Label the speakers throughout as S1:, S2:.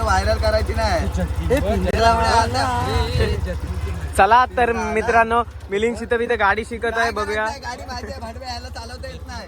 S1: Viral करायची नाही.
S2: चला तर मित्रांनो, मिलिंग तिथे गाडी शिकत आहे, बघूया.
S1: गाडी माझी भाडवे यायला चालवता येत नाही.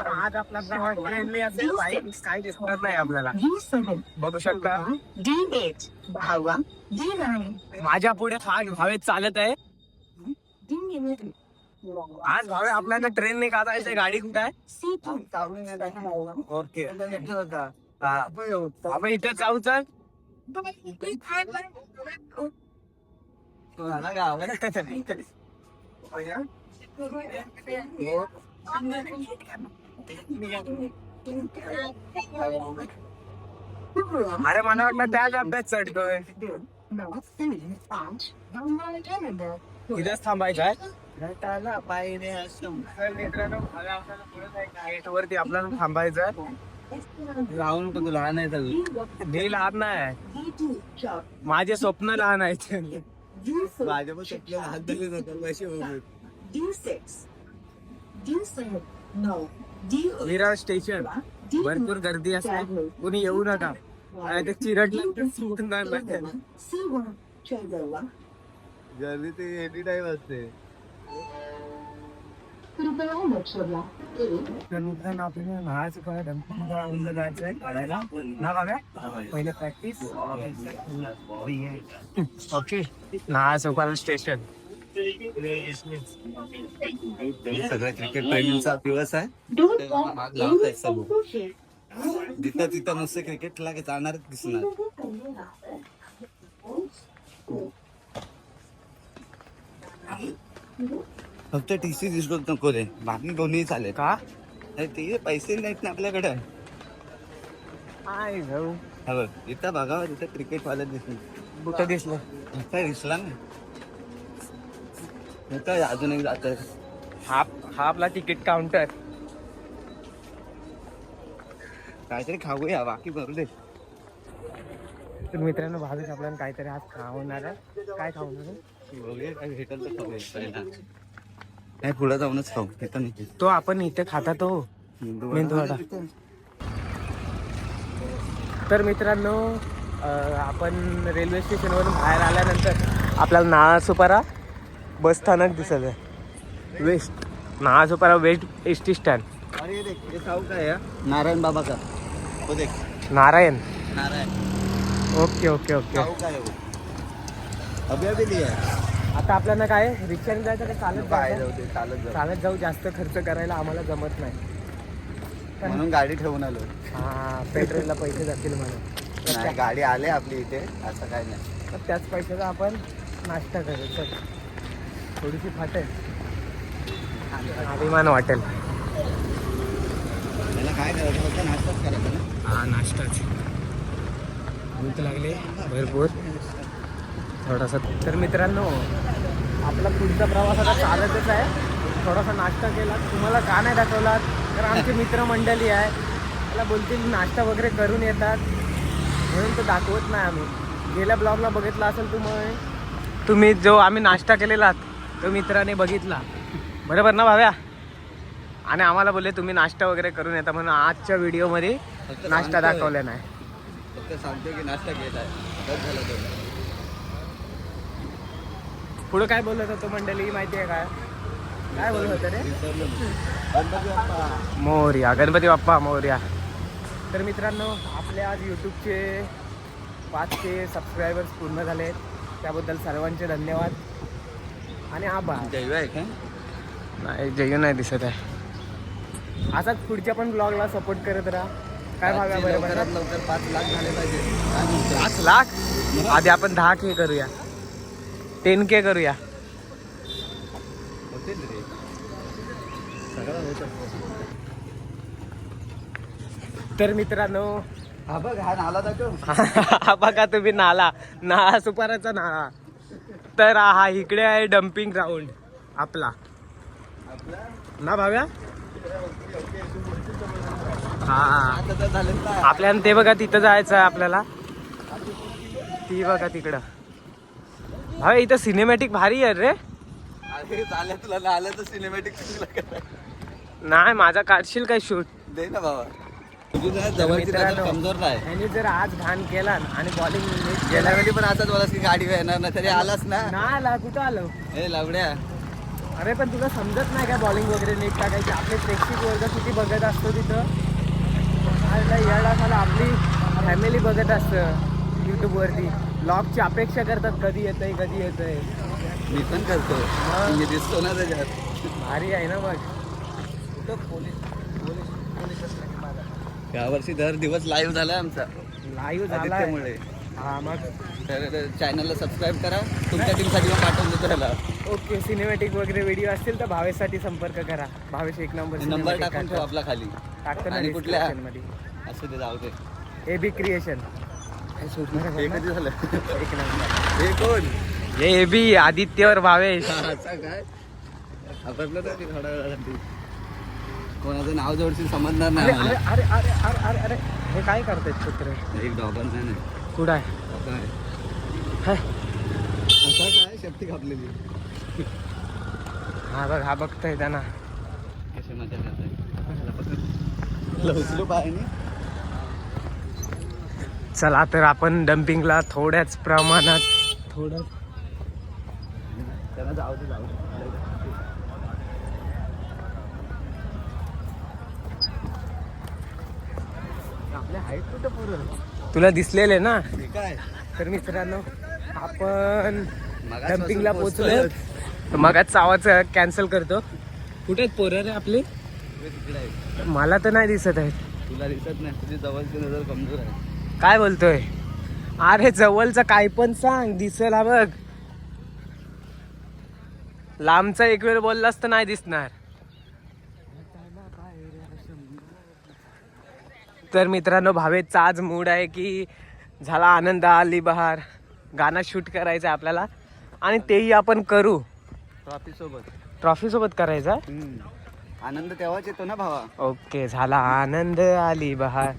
S2: आज आपला काय दिसणार नाही आपल्याला, बघू शकता. माझ्या पुढे हा भावे चालत आहे. आज भावे आपल्याला ट्रेनने का जायचंय, गाडी कुठे आहे? ओके, आपण इथं जाऊ. चल अरे मला वाटलं त्याच अभ्यास चढतोय. इथंच थांबायचं आहे. गेट वरती आपल्याला थांबायचं आहे.
S1: राहून पण तू लहान आहे.
S2: मी लहान नाही, माझे स्वप्न लहान आहेत.
S1: माझ्या पण शेतले हात दिले जातात अशी.
S2: विरार स्टेशन भरपूर गर्दी असते, कोणी येऊ नका. ते चिरडलं
S1: गर्दी ते एनी टाइम असते.
S2: पहिले प्रॅक्टिस. Okay, Nahar station.
S1: सगळ्या क्रिकेट प्रेमींचा दिवस आहे. जिथं तिथं नुसते क्रिकेटला जाणारच दिसणार. फक्त टीसी दिसतो नको रे, बाकी दोन्ही चालेल.
S2: का
S1: ते पैसे नाहीत ना आपल्याकडे. इथं बघावं, तिथं क्रिकेट वाला दिसलं.
S2: कुठं दिसलं?
S1: इथं दिसला ना. अजून एक जात.
S2: हा आपला तिकीट काउंटर.
S1: काहीतरी खाऊया, बाकी भरू दे.
S2: तर मित्रांनो, भावेश आपल्याला काहीतरी आज खावणार आहे. काय खावणार आहे
S1: बघूया, काय भेटल तर खाऊया. नाही, पुढे जाऊनच खाऊ. इथं नाही,
S2: तो आपण इथे खाता तो मेंदूवडा. तर मित्रांनो, आपण रेल्वे स्टेशनवरून बाहेर आल्यानंतर आपल्याला नाळासुपारा बस स्थानक दिसत आहे. West Nalasopara west S T stand.
S1: अरे देख, ये खाऊ काय है? नारायण बाबा का. वो देख,
S2: नारायण.
S1: नारायण.
S2: ओके.
S1: खाऊ काय हो? अभी लिया.
S2: आता आपल्याला काय रिक्षाने जायचं का चालत
S1: बाहेर
S2: जायचं? चालत जाऊ. जास्त खर्च करायला आम्हाला जमत नाही,
S1: म्हणून गाडी ठेवून आलो.
S2: हा, पेट्रोलला पैसे जातील म्हणून.
S1: नाही, गाडी आले आपली इथे, असं काय नाही.
S2: तर त्याच पैशाचा आपण नाश्ता करू. थोडीशी फाटेल, अभिमान वाटेल.
S1: त्याला काय करायचं, फक्त नाश्ताच करायचा ना.
S2: हा, नाश्ताच. भूक लागली भरपूर थोडासा. तर मित्रांनो, आपला पुढचा प्रवास आता चालतच आहे. थोडासा नाश्ता केला, तुम्हाला का नाही दाखवला? तर आमची मित्रमंडळी आहे, त्याला बोलतील नाश्ता वगैरे करून येतात, म्हणून तो दाखवत नाही आम्ही. गेल्या ब्लॉगला बघितला असेल तुम्ही जो आम्ही नाश्ता केलेला तो मित्राने बघितला, बरोबर ना भाव्या? आणि आम्हाला बोलले तुम्ही नाश्ता वगैरे करून येता, म्हणून आजच्या व्हिडिओमध्ये नाश्ता दाखवला नाही.
S1: फक्त सांगतो की नाश्ता केलाय, बस झालं तेवढं.
S2: पुढं काय बोलत होतो मंडळी माहिती आहे काय बोलत होतं रे?
S1: गणपती बाप्पा
S2: मोरया, गणपती बाप्पा मोरया. तर मित्रांनो, आपल्या आज यूट्यूबचे 500 सबस्क्रायबर्स पूर्ण झाले, त्याबद्दल सर्वांचे धन्यवाद आणि आभार.
S1: जैव आहे का?
S2: नाही, जयू नाही दिसत आहे. असाच पुढच्या पण ब्लॉगला सपोर्ट करत राहा. काय भाव्या बरोबर
S1: लवकरात लवकर 5 लाख झाले पाहिजे. काय म्हणतो?
S2: 5 लाख आधी आपण 10K करूया, 10K करूया.
S1: होतील रे, सगळं होत असतं.
S2: तर मित्रांनो
S1: हा बघ, हा नाला दाखव.
S2: हा बघा तुम्ही नाला सुपाराचा नाला. तर हा इकडे आहे डम्पिंग ग्राउंड आपला ना भाव्या. हा
S1: आता तर झालं ना.
S2: आपल्याला ते बघा तिथं जायचं आहे आपल्याला. ती बघा तिकडं. भाव्या इथं सिनेमॅटिक भारी आहे रे.
S1: अरे झालं, तुला नाल्याचं सिनेमॅटिक
S2: नाही माझा काढशील काय शूट.
S1: दे ना बाबा. तुझी जवळची नजर कमजोर नाही.
S2: यांनी जर आज घाण केला ना आणि बॉलिंग
S1: गेल्या वेळी पण असाच बोलास की गाडी येणार ना, तरी आलास ना.
S2: नाही आला. कुठं आलो.
S1: ए लावड्या,
S2: अरे पण तुला समजत नाही का बॉलिंग वगैरे नीट टाकायची. आपले प्रेक्षक वर्ग किती बघत असतो तिथं. या डासाला आपली फॅमिली बघत असतं यूट्यूबवरती. ब्लॉगची अपेक्षा करतात कधी येतंय कधी येतंय.
S1: मी पण करतो, मी दिसतो ना त्याच्यात.
S2: भारी आहे ना मग.
S1: यावर्षी दर दिवस लाईव्ह झालाय आमचा
S2: लाईव्ह झाला.
S1: आदित्यमुळे.
S2: हा मग
S1: तर चॅनलला सबस्क्राईब करा. तुमच्या टीमसाठी मग पाठवून देतो त्याला.
S2: ओके. सिनेमॅटिक वगैरे व्हिडिओ असतील तर भावेशसाठी संपर्क करा. भावेश एक नंबर
S1: नंबर टाकून ठेव आपला खाली.
S2: टाकतो ना
S1: आणि कुठल्या
S2: मध्ये.
S1: असं ते जाऊ दे.
S2: AB creation.
S1: हे कधी झालं?
S2: एक नंबर.
S1: हे कोण?
S2: हे AB आदित्यवर भावेश.
S1: असं काय आपलं तर ते थोड्या वेळासाठी कोणाचं नाव जोडशील समजणार
S2: अरे
S1: नाही
S2: अरे
S1: मला.
S2: अरे अरे अरे अरे अरे हे काय करतायत कुत्र.
S1: एक डॉबल नाही.
S2: कुठं आहे.
S1: काय
S2: हाय.
S1: असा काय शेपटी कापलेली.
S2: हा बघतोय त्यांना.
S1: कशी मजा करताय. उचलू पायाने.
S2: चला तर आपण डम्पिंगला थोड्याच प्रमाणात
S1: त्यांना जाऊ दे.
S2: आपल्या हाईट कुठं पुरं तुला दिसलेले ना.
S1: ठीक आहे.
S2: तर मित्रांनो आपण
S1: मगाच
S2: डम्पिंगला
S1: पासून
S2: पोहोचलो. मगाच आवाज कॅन्सल करतो. कुठे आहेत पोरं रे आपली.
S1: तिकडे आहे.
S2: मला तर नाही दिसत आहेत.
S1: तुला दिसत नाही, तुझी जवळची नजर कमजोर आहे.
S2: काय बोलतोय. अरे जवळचं काय पण सांग दिसेल. हा बघ लांबचा एक वेळ बोललास तर नाही दिसणार. तर मित्रांनो भावेचा आज मूड आहे की झाला आनंद आली बहार. गाणं शूट करायचं आहे आपल्याला आणि तेही आपण करू. ट्रॉफी सोबत करायचा.
S1: आनंद तेव्हाच येतो ना भावा.
S2: ओके. झाला आनंद आली बहार.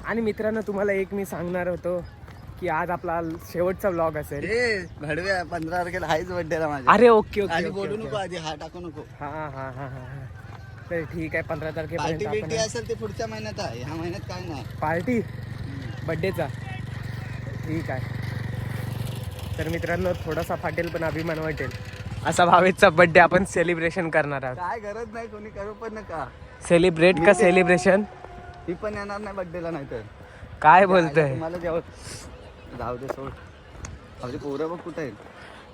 S2: आणि मित्रांनो तुम्हाला एक मी सांगणार होतो की आज आपला शेवटचा व्लॉग असेल.
S1: घडव्या 15 तारखेला हायच बर्थडेला माझ्या.
S2: अरे ओके
S1: आधी
S2: ओके
S1: बोलू नको, आधी हा टाकू नको.
S2: हा हा हा हा हा. तर ठीक आहे 15
S1: पार्टी
S2: तारखेपर्यंत
S1: बिर्टी
S2: आपण
S1: असेल ते पुढच्या महिन्यात आहे, ह्या महिन्यात काय नाही.
S2: पार्टी बड्डेचा. ठीक आहे. तर मित्रांनो थोडासा फाटेल पण अभिमान वाटेल असा भावेशचा बड्डे आपण सेलिब्रेशन करणार आहोत.
S1: काय गरज नाही, कोणी करू पण नका.
S2: सेलिब्रेट का सेलिब्रेशन.
S1: ही पण येणार नाही बर्थडेला, नाही तर
S2: काय बोलतोय.
S1: तुम्हाला जेव्हा जाऊ दे सोड. आपली पोरं बघ कुठे आहेत.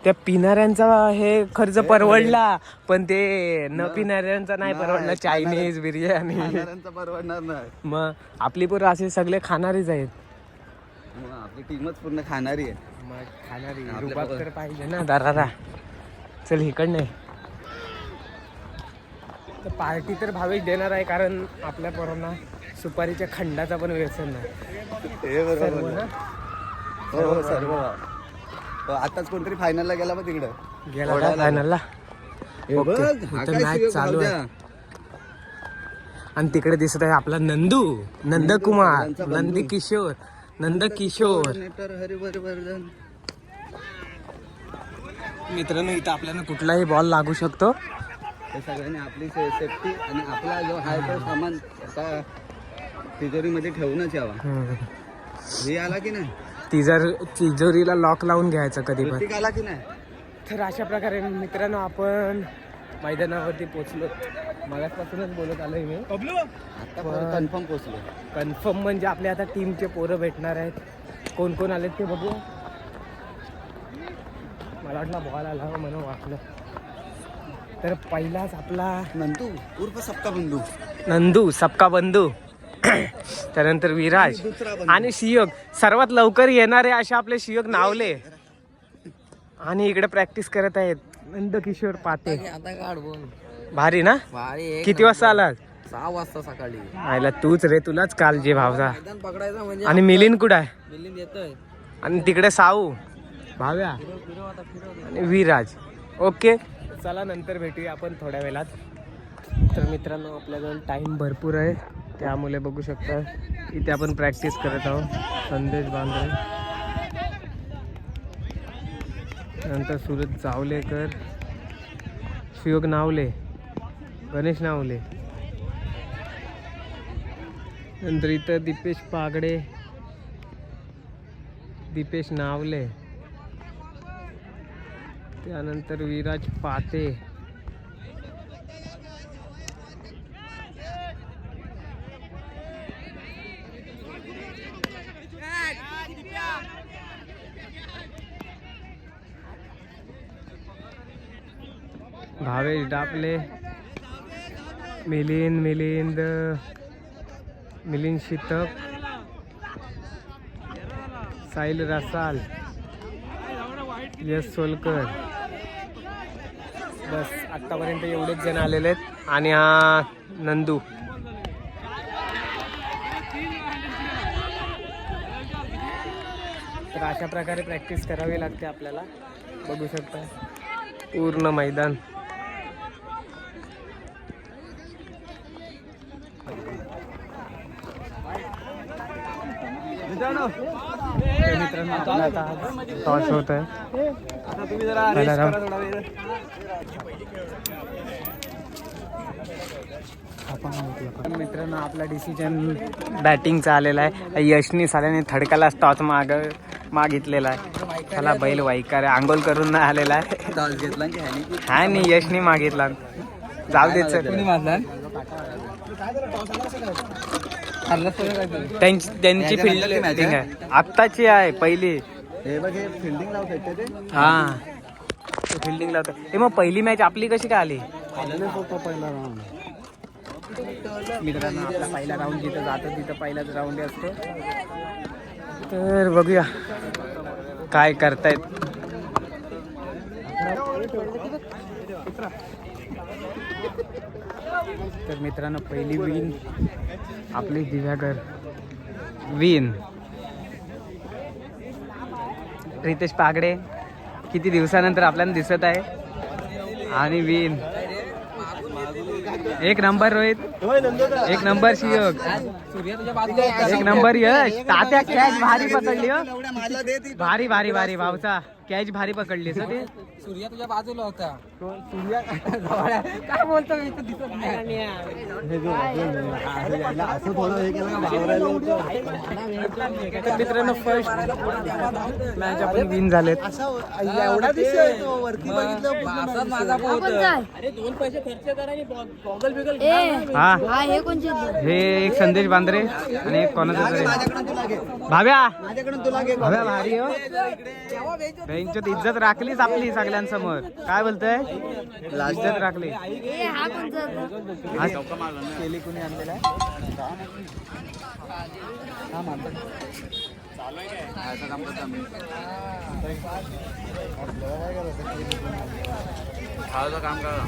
S2: त्या पिणाऱ्यांचा हे खर्च परवडला पण ते न पिणाऱ्यांचा नाही परवडला. चायनीज बिर्याणी
S1: खाणाऱ्यांचा परवडणार नाही.
S2: मग आपली पोरं असे सगळे खाणारीच आहेत.
S1: मग आपली टीमच पूर्ण खाणारी आहे.
S2: मग खाणारी
S1: आपल्या
S2: रुबाब
S1: बरोबर.
S2: तर पाहिजे ना दारारा. चल इकडनं. तर पार्टी तर भावेश देणार आहे कारण आपल्या पोरांना सुपारीच्या खंडाचा पण व्यसन नाही.
S1: हे बरोबर
S2: सर्व
S1: बोलला.
S2: ना.
S1: हो हो सर्व. हो, आताच कोणतरी फायनलला गेला मग तिकडं.
S2: गेला
S1: ओढायला
S2: फायनलला.
S1: हे बघ,
S2: ओके.
S1: हा
S2: इथं
S1: काय
S2: मॅच
S1: सुयोग
S2: चालू आहे.
S1: भावजा.
S2: आणि तिकडे दिसत आहे आपला नंदकुमार
S1: त्यांचा बंधू.
S2: नंदकिशोर.
S1: नेटर हरिवर्धन.
S2: मित्रांनो इथं आपल्याला कुठलाही बॉल लागू शकतो.
S1: हे सगळ्यांनी आपली सेफ्टी आणि आपला जो आहे तो सामान आता तिजोरीमध्ये ठेवूनच यावा. हे आला की नाही.
S2: तिजोरीला लॉक लावून घ्यायचं कधी पण.
S1: प्रतीक आला की नाही.
S2: तर अशा प्रकारे मित्रांनो आपण मैदानावरती पोचलो. मगाचपासूनच बोलत आलोय मी.
S1: आता कन्फर्म पोहोचलो.
S2: कन्फर्म म्हणजे आपले आता टीमचे पोरं भेटणार आहेत. कोण कोण आलेत ते बघू. मला वाटलं बॉल आला म्हणून वाटलं. तर पहिलाच आपला
S1: नंदू उर्फ सप्ता बंधू.
S2: नंदू सबका बंधू. त्यानंतर विराज
S1: दुसरा बंधू.
S2: आणि शियोग सर्वात लवकर येणारे असे आपले शियोग नावले. आणि इकडे प्रॅक्टिस करत आहेत नंदकिशोर पाते.
S3: आता काढ बोल
S2: भारी ना?
S3: भारी.
S2: किती वाजता आलास?
S3: 6 वाजता सकाळी.
S2: आयला तूच रे, तुलाच काल जे भावचा.
S3: मैदान पकडायचा म्हणजे.
S2: आणि मिलिंद कुठं आहे?
S3: मिलिंद येतोय.
S2: आणि तिकडे साऊ भाव्या
S3: फिरव आता फिरव.
S2: आणि विराज. ओके चला नंतर भेटूया आपण थोड्या वेळात. तर मित्रांनो आपल्याजवळ टाईम भरपूर आहे, त्यामुळे बघू शकता इथे आपण प्रॅक्टिस करत आहोत. संदेश बांद्रे, नंतर सूरज जावलेकर, शियोग नावले, गणेश नावले, नंतर इथं दीपेश पागडे, दीपेश नावले, त्यानंतर विराज पाते, भावेश डापले, मिलिंद शितक, साहिल रसाल, यश सोलकर. बस आत्तापर्यंत एवढेच जण आलेले आहेत. आणि हा नंदू. तर अशा प्रकारे प्रॅक्टिस करावी लागते आपल्याला. बघू शकता पूर्ण मैदान. मित्रांनो आपला आता टॉस होत आहे.
S1: तुम्ही जरा
S2: पहिला राऊंड.
S1: थोडा वेळ.
S2: मित्रांनो आपला डिसिजन बॅटिंगचा आलेला आहे. यशनी साल्याने थडकालाच टॉस मागितलेला आहे. त्याला बैल वाईकार आहे, आंघोळ करून नाही आलेला आहे.
S1: टॉस घेतला की ह्यानी?
S2: हा नाही, यशनी मागितला. जाऊ देत सर. त्यांची फिल्डिंग आहे आत्ताची आहे पहिली.
S1: हे बघ हे फिल्डिंग लावत आहेत ते.
S2: हा फिल्डिंग लावतात. ते मग पहिली मॅच आपली कशी काय आली?
S1: पहिला राऊंड.
S2: मित्रांनो आपला पहिला राऊंड जिथं जातो तिथं पहिलाच राऊंड असतो. तर बघूया काय करतायत. तर मित्रांनो पहिली विन आपली दिव्यागर विन. रितेश पागडे किती दिवसानंतर आपल्याला दिसत आहे. आणि विन. एक नंबर रोहित, एक नंबर शियोग, एक नंबर यश. तात्या कॅच भारी पकडली हो. भारी भारी भारी भावचा कॅच भारी पकडली. ते
S3: सूर्या तुझ्या बाजूला होता.
S2: काय बोलतो मी तर दिसत नाही.
S1: असं थोडं हे केलं का भावरायला
S2: तर मित्रांनो फर्स्ट मॅच आपण विन झालेत.
S1: एवढा दिसतोय तो वरती बघितलं.
S3: असाच माझा पोत. अरे 2 पैसे खर्च करा आणि गॉगल बिगल.
S2: हा
S4: हे कोणचे
S2: हे एक संदेश बांद्रे आणि एक कोणाचं तरी
S1: माझ्याकडून तुला घे.
S2: भाव्या.
S1: माझ्याकडून तुला घे.
S2: भाव्या भारी हो. त्यांच्यात इज्जत राखलीच आपली सगळ्यांसमोर. काय बोलतोय? इज्जत राखली.
S4: हा कोणचा
S2: आज
S1: केली कुणी आणलेला आहे? हा मानतात. खायचं काम करतो आम्ही. खायचं काम करा.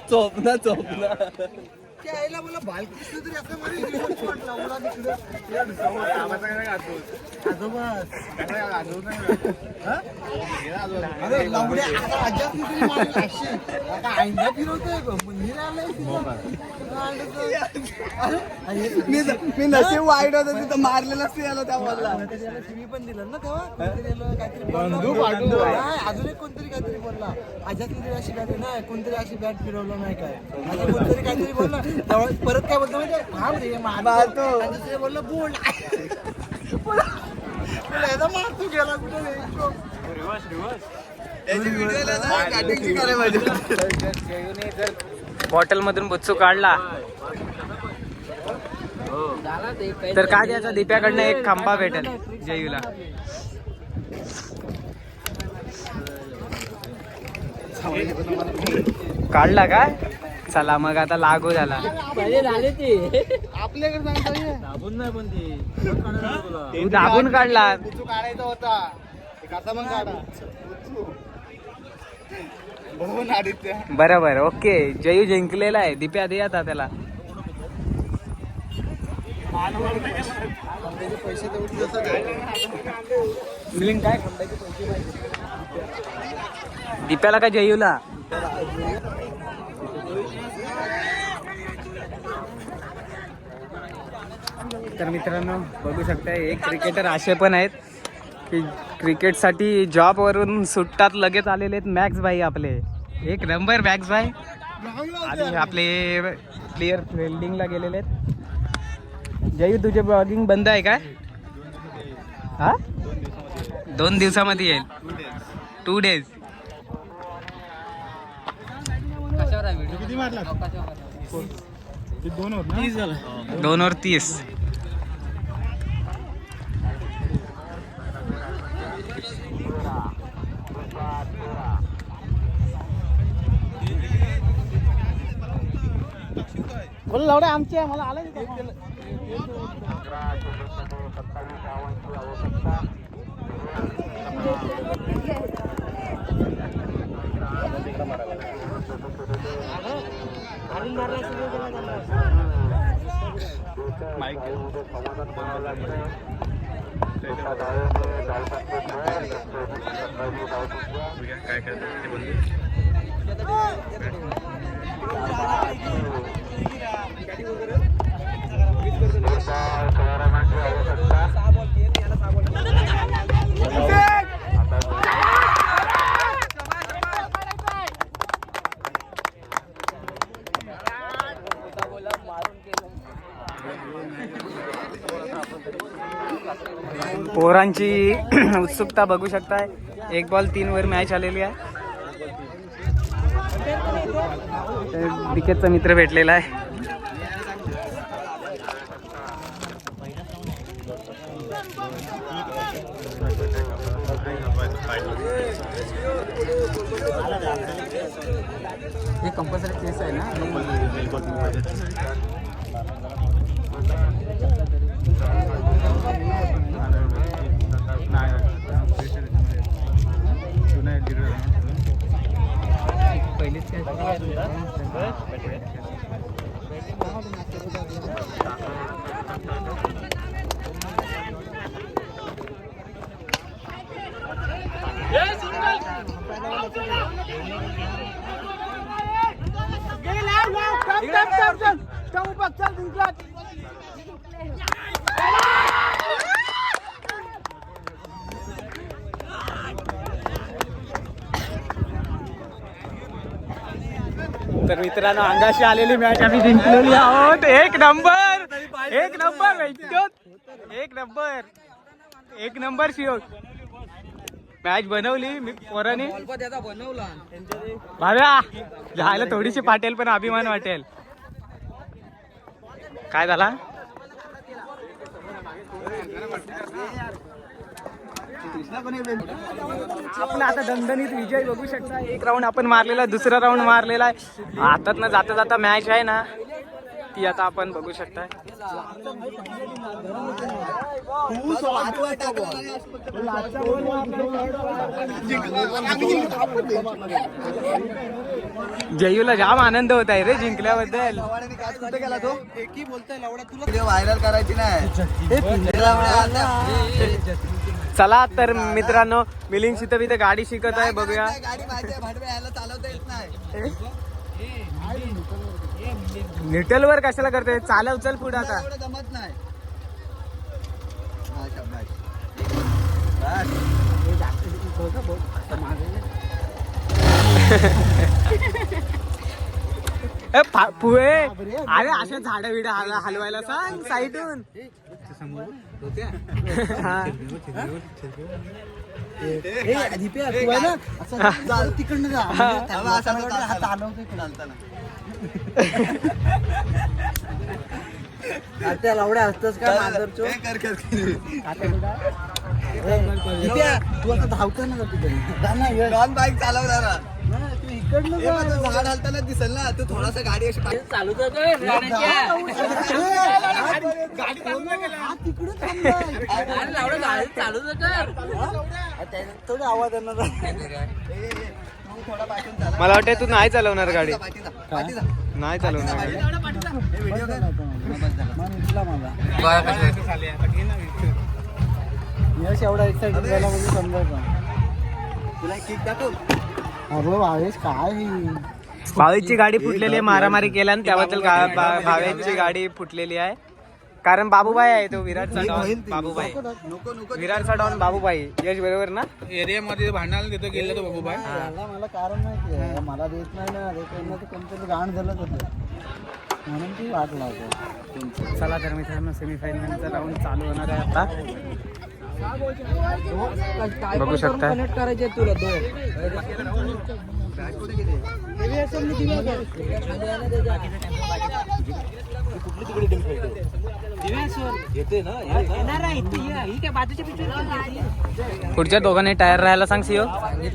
S1: चोपना चोपना मी नशीब वाईट होतं तिथं मारलेलं असते याला त्या बॉलला.
S3: पण दिलं ना तेव्हा. अजून एक कोणतरी काहीतरी बोलला. आजात अशी बॅट नाही, कोणतरी अशी बॅट फिरवलं नाही काय. आणि कोणतरी काहीतरी बोलला. तेव्हा परत काय बोलतो म्हणजे थांब रे मारतो. आणि दुसरे बोललं बोल. मारतो गेला कुठे.
S2: जयूने जर बॉटल मधून बुच्चू काढला तर काय द्यायचा दिप्याकडनं एक खांबा भेटेल जयूला. काढला काय? चला मग आता लागू झाला.
S3: आपल्याकडे
S2: तू दाबून काढला.
S3: काढायचा होता कसा मग काढा
S2: बरोबर ओके. जयू जिंकलेला आहे. दिप्या दे आता त्याला.
S3: पैसे तेवढी
S2: मिलिंग काय दिप्याला का जयूला? तर मित्रांनो बघू शकताय एक क्रिकेटर असे पण आहेत की क्रिकेटसाठी जॉबवरून सुट्टात लगेच आलेले आहेत. मॅक्स भाई आपले एक नंबर मॅक्स भाई. आणि आपले प्लेयर फिल्डिंगला गेलेले आहेत. जयू तुझे ब्लॉगिंग बंद आहे काय? हा 2 दिवसामध्ये येईल. 2 days.
S3: किती मारला
S2: 2 और 30.
S3: बोल लावडे आमची आहे मला आलं
S2: पोरांची उत्सुकता बघू शकताय. 1 बॉल 3 वर मॅच आलेली आहे. विकेटचा मित्र भेटलेला आहे. हे कंपल्सरी केस आहे ना. पहिलीच काय तर मित्रांनो अंगाशी आलेली मॅच आम्ही जिंकलेली आहोत. 1 नंबर 1 नंबर 1 नंबर 1 नंबर शिव मॅच बनवली मी पोरांनी. भाव्या झालं थोडीशी पाटेल पण अभिमान वाटेल. काय झाला? आपण आता दणदणीत विजय बघू शकता. 1 राऊंड आपण मारलेला, दुसरा राऊंड मारलेला आहे. हातात ना जाता जाता मॅच आहे ना ती आता आपण बघू शकता. जयूला जाम आनंद होत आहे रे जिंकल्याबद्दल.
S1: व्हायरल करायची नाही.
S2: चला तर मित्रांनो मिलिंद शितप इथे गाडी शिकत आहे. बघूया.
S1: गाडी माहिती भाडवे यायला चालवता येत नाही.
S2: निटल वर कशाला करते? चालव चल पुढे आता.
S1: एवढं जमत नाही. हा, शाबास.
S2: पुहे अरे अशा झाडं विड हलवायला सांग साईडून.
S3: ए दीप्या तू आहे ना असं तिकडनं जा म्हणजे त्याला हात चालवतोय चालताना आता लावड्या असतच का मांजरचो दीप्या तू आता धावतो ना तिकडे
S1: डॉन बाईक चालवणारा
S3: तू इकडनं जा.
S1: झाड हलताना दिसेल ना तू थोडासा गाडी अशी
S2: चालू
S3: हा तिकडे थांबलाय. थोडा आवाज येणार
S1: थोडा पाठवून चालव.
S2: मला वाटतं तू नाही चालवणार गाडी
S1: पाठीला पाठीला
S2: नाही चालवणार गाडी
S1: व्हिडिओ कर
S3: यश एवढा एक्साइटेड झाला म्हणजे समजायचं
S1: तुला किक दाखव.
S3: अरे भावेश काय ही
S2: भावेशची गाडी फुटलेली आहे मारामारी केला आणि त्याबद्दल भावेशची गाडी फुटलेली आहे कारण बाबूबाई आहे तो विराटचा डॉन बाबूबाई
S1: नको नको
S2: विराटचा डॉन बाबूबाई यश बरोबर ना
S5: एरियामध्ये भांडणाला देतो गेला तो बाबूबाई
S3: मला कारण माहिती आहे मला देत नाही ना देत ते कोणतरी गाण झालंच होतं म्हणून ती वाट लावतो.
S2: चला तर मित्रांनो सेमीफायनलचा राऊंड चालू होणार आहे आता बघू शकता
S3: कनेक्ट करायचे तुला
S2: पुढच्या दोघांनी टायर राहायला सांग सीओ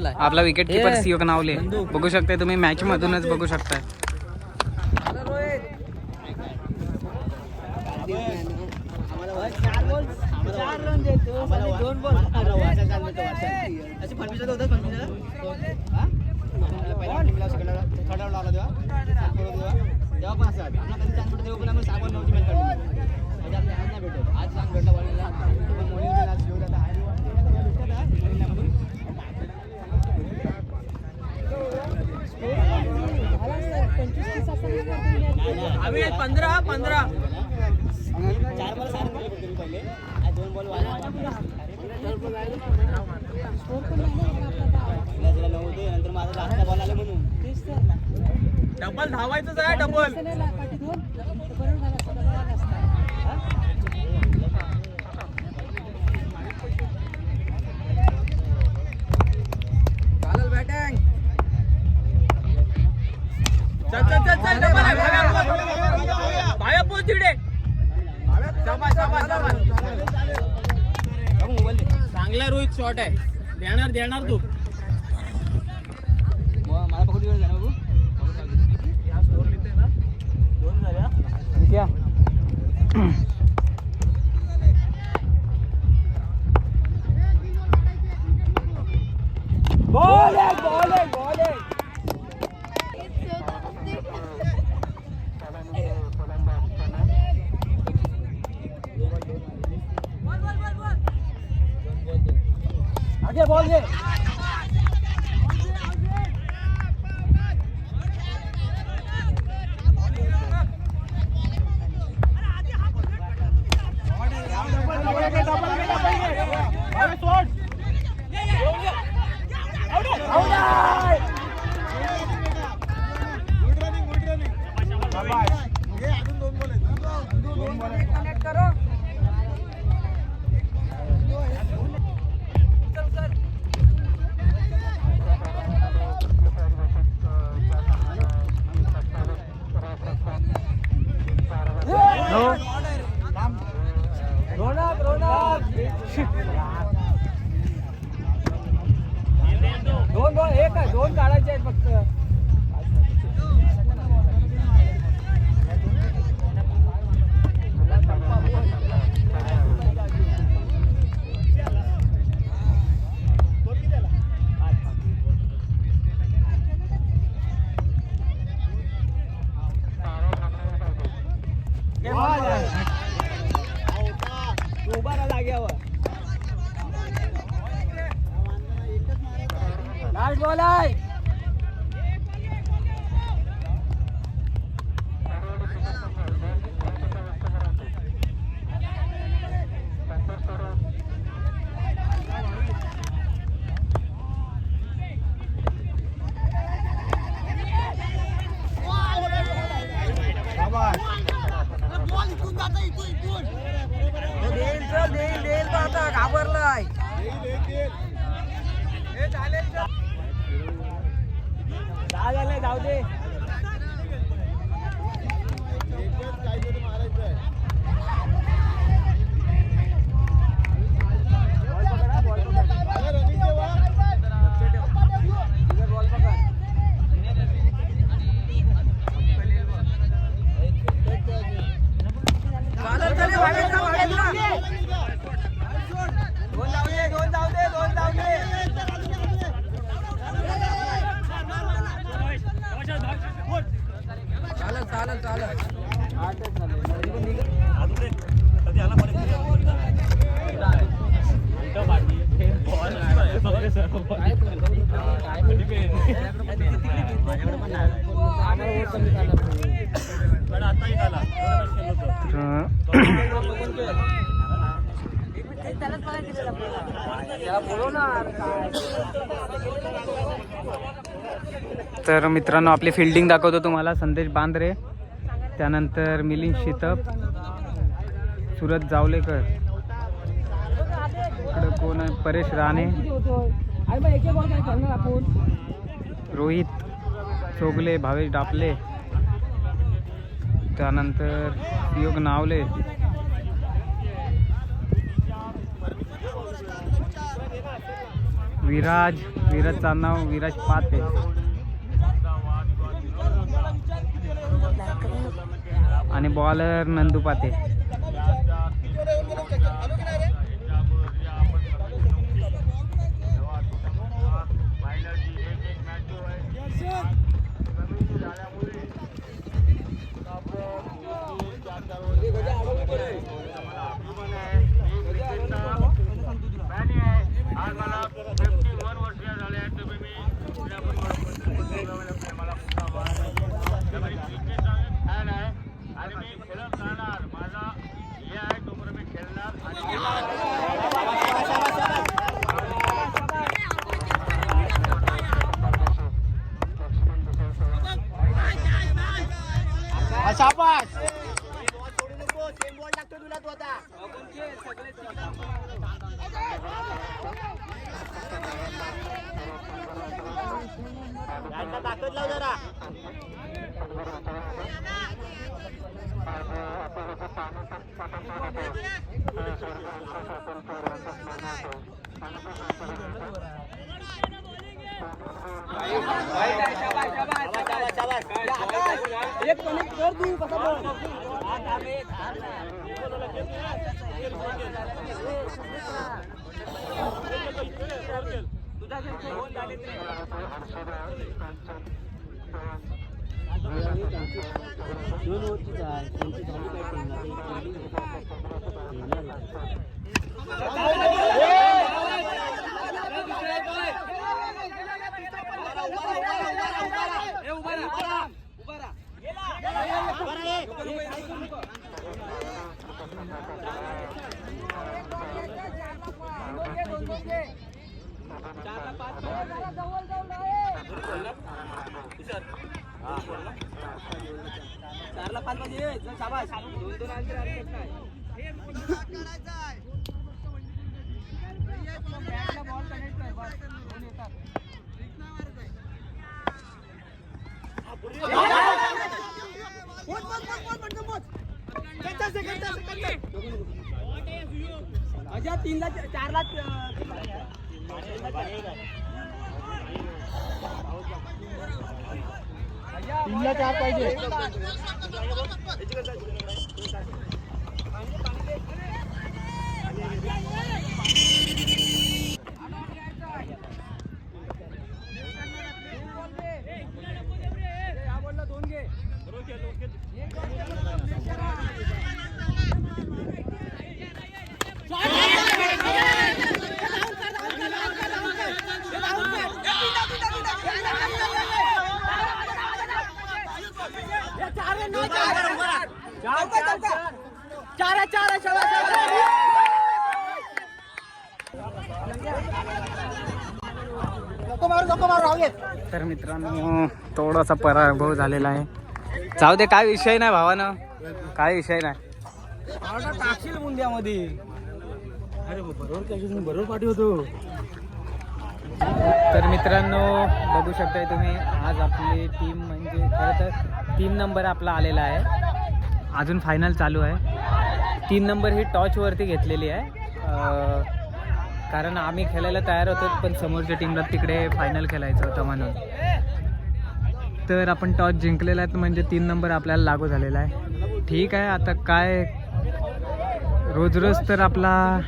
S2: आपला विकेट किपर सीओ नावले बघू शकताय तुम्ही मॅच मधूनच बघू शकताय डबल धावायचं आहे डबल चांगला रोहित शॉट आहे देणार तू
S1: मला पकडू दे ना बाबू.
S3: आगे बॉल घे दोन काढायचे आहेत फक्त उभा राहा जाग्यावर लास्ट बॉल आहे घाबरलाय
S2: जाऊ दे. तर मित्रांनो आपली फिल्डिंग दाखवतो तुम्हाला. संदेश बांद्रे, त्यानंतर मिलिंद शितप, सुरज जावलेकर, इकडं कोण आहे परेश राणे, रोहित चोगले, भावेश डापले, त्यानंतर योग नावले, विराज चांदनाव, विराज पाते, आणि बॉलर नंदू पाते. तर मित्रांनो थोडासा पराभव झालेला आहे. जाऊ दे, काय विषय नाही भावानं, काय विषय नाही. टाकशील मुंद्यामध्ये. अरे बरोबर बरोबर पाठी होतो. तर मित्रांनो बघू शकताय तुम्ही आज आपली टीम म्हणजे खरं तर 3 नंबर आपला आलेला आहे. अजून फायनल चालू आहे. 3 नंबर ही टॉचवरती घेतलेली आहे कारण आम्ही खेळायला तयार होतो पण समोरच्या टीमला तिकडे फायनल खेळायचं होतं म्हणून. तर आपण टॉस जिंकलेला आहे म्हणजे 3 नंबर आपल्याला लागू झालेला आहे. ठीक आहे आता काय रोज रोज तर आपला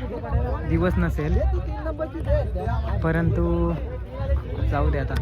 S2: दिवस नसेल परंतु जाऊ दे आता.